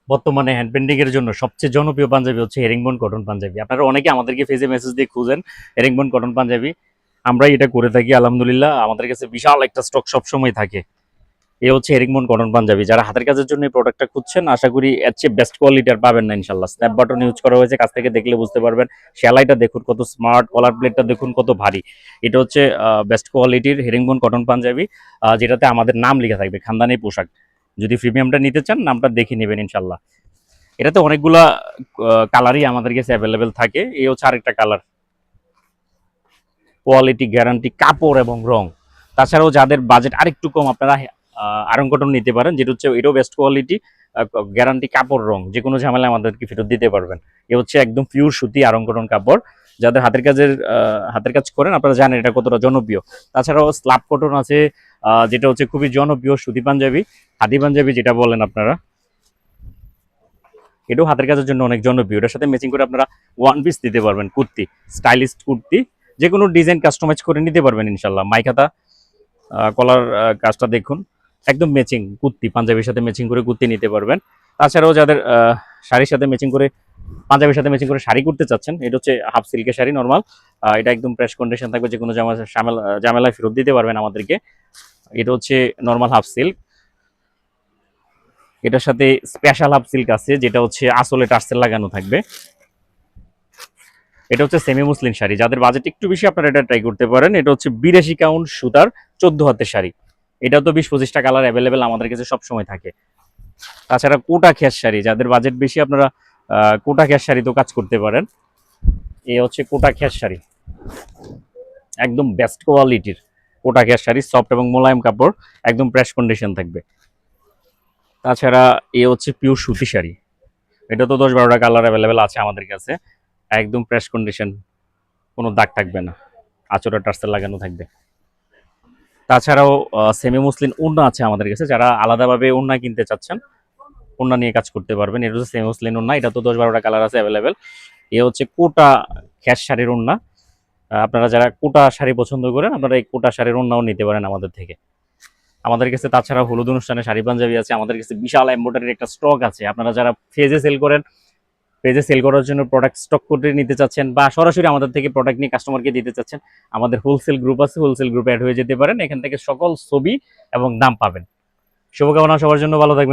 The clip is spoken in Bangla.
বর্তমানে হ্যান্ড পেন্টিং এর জন্য সবচেয়ে জনপ্রিয় পাঞ্জাবি হচ্ছে হেরিংবোন কটন পাঞ্জাবি। আপনারা অনেকে আমাদেরকে ফেসে মেসেজ দিয়ে খুঁজেন হেরিংবোন কটন পাঞ্জাবি। আমরা এটা করে থাকি আলহামদুলিল্লাহ, আমাদের কাছে বিশাল একটা স্টক সবসময় থাকে। এ হচ্ছে হেরিংবোন কটন পাঞ্জাবি। যারা হাতের কাজের জন্য এই প্রোডাক্টটা খুঁজছেন, আশা করি এর চেয়ে বেস্ট কোয়ালিটি আর পাবেন না ইনশাল্লাহ। স্ন্যাপ বাটন ইউজ করা হয়েছে, কাছ থেকে দেখলে বুঝতে পারবেন। সেলাইটা দেখুন কত স্মার্ট, কলার প্লেটটা দেখুন কত ভারী। এটা হচ্ছে বেস্ট কোয়ালিটির হেরিংবোন কটন পাঞ্জাবি, যেটাতে আমাদের নাম লেখা থাকবে, খানদানি পোশাক। যদি প্রিমিয়ামটা নিতে চান নামটা দেখে নেবেন ইনশাল্লাহ। এটাতে অনেকগুলা কালারই আমাদের কাছে অ্যাভেলেবেল থাকে। এই হচ্ছে আরেকটা কালার। কোয়ালিটি, গ্যারান্টি, কাপড় এবং রং। তাছাড়াও যাদের বাজেট আরেকটু কম, আপনারা আয়রন কটন নিতে পারেন, যেটা হচ্ছে এটাও বেস্ট কোয়ালিটি, গ্যারান্টি, কাপড়, রং যে কোনো ঝামেলা আমাদেরকে ফেরত দিতে পারবেন। এ হচ্ছে একদম পিওর সুতি আয়রন কটন কাপড়। যাদের হাতের কাজ করেন আপনারা জানেন এটা কতটা জনপ্রিয়। তাছাড়াও স্ল্যাব কটন আছে, যেটা হচ্ছে খুবই জনপ্রিয় সুতি পাঞ্জাবি, হাতি পাঞ্জাবি যেটা বলেন আপনারা। এটাও হাতের কাজের জন্য অনেক জনপ্রিয়। এটার সাথে ম্যাচিং করে আপনারা ওয়ান পিস দিতে পারবেন, কুর্তি, স্টাইলিশ কুর্তি, যে কোনো ডিজাইন কাস্টমাইজ করে নিতে পারবেন ইনশাল্লাহ। মাইখাতা কলার কাজটা দেখুন, একদম ম্যাচিং কুর্তি, পাঞ্জাবির সাথে ম্যাচিং করে কুর্তি নিতে পারবেন। তাছাড়াও যাদের শাড়ির সাথে ম্যাচিং করে, পাঞ্জাবির সাথে ম্যাচিং করে শাড়ি করতে চাচ্ছেন, এটা হচ্ছে হাফ সিল্কের শাড়ি নর্মাল। এটা একদম ফ্রেশ কন্ডিশন থাকবে, যে কোনো ঝামেলায় ফেরত দিতে পারবেন আমাদেরকে। এটা হচ্ছে নর্মাল হাফ সিল্ক। এটার সাথে স্পেশাল হাফ সিল্ক আছে, যেটা হচ্ছে আসলে টার্সেল লাগানো থাকবে। এটা হচ্ছে সেমি মুসলিম শাড়ি। যাদের বাজেট একটু বেশি আপনারা এটা ট্রাই করতে পারেন। এটা হচ্ছে 82 কাউন্ট সুতার 14 হাতের শাড়ি। এটা তো 20-25টা কালার অ্যাভেলেবেল আমাদের কাছে সবসময় থাকে। তাছাড়া কোটা খেস শাড়ি, যাদের বাজেট বেশি আপনারা কোটা খেস শাড়ি তো কাজ করতে পারেন। এ হচ্ছে কোটা খেস শাড়ি, একদম বেস্ট কোয়ালিটির কোটা খেস শাড়ি, সফট এবং মোলায়েম কাপড়, একদম ফ্রেশ কন্ডিশন থাকবে। তাছাড়া এ হচ্ছে পিওর সুতি শাড়ি। এটা তো 10-12টা কালার অ্যাভেলেবেল আছে আমাদের কাছে, একদম ফ্রেশ কন্ডিশন, কোনো দাগ থাকবে না, আঁচড়া টার্সেল লাগানো থাকবে। তাছাড়াও সেমি মুসলিম ওড়না আছে আমাদের কাছে, যারা আলাদাভাবে ওড়না কিনতে চাচ্ছেন ওড়না নিয়ে কাজ করতে পারবেন। এটা হচ্ছে সেমি মুসলিম ওড়না, এটা তো 10-12টা কালার আছে অ্যাভেলেবেল। এ হচ্ছে কোটা খ্যাস শাড়ির ওড়না। আপনারা যারা কোটা শাড়ি পছন্দ করেন, আপনারা এই কোটা শাড়ির ওড়নাও নিতে পারেন আমাদের থেকে। আমাদের কাছে তাছাড়া হলুদ অনুষ্ঠানে শাড়ি পাঞ্জাবি আছে, আমাদের কাছে বিশাল এমব্রয়ডারির একটা স্টক আছে। আপনারা যারা ফেজে সেল করেন, পেজে সেল করার জন্য প্রোডাক্ট স্টক করে নিতে চাচ্ছেন, বা সরাসরি আমাদের থেকে প্রোডাক্ট নিয়ে কাস্টমারকে দিতে চাচ্ছেন, আমাদের হোলসেল গ্রুপ আছে, হোলসেল গ্রুপে অ্যাড হয়ে যেতে পারেন। এখান থেকে সকল ছবি এবং দাম পাবেন। শুভকামনা সবার জন্য, ভালো থাকবেন।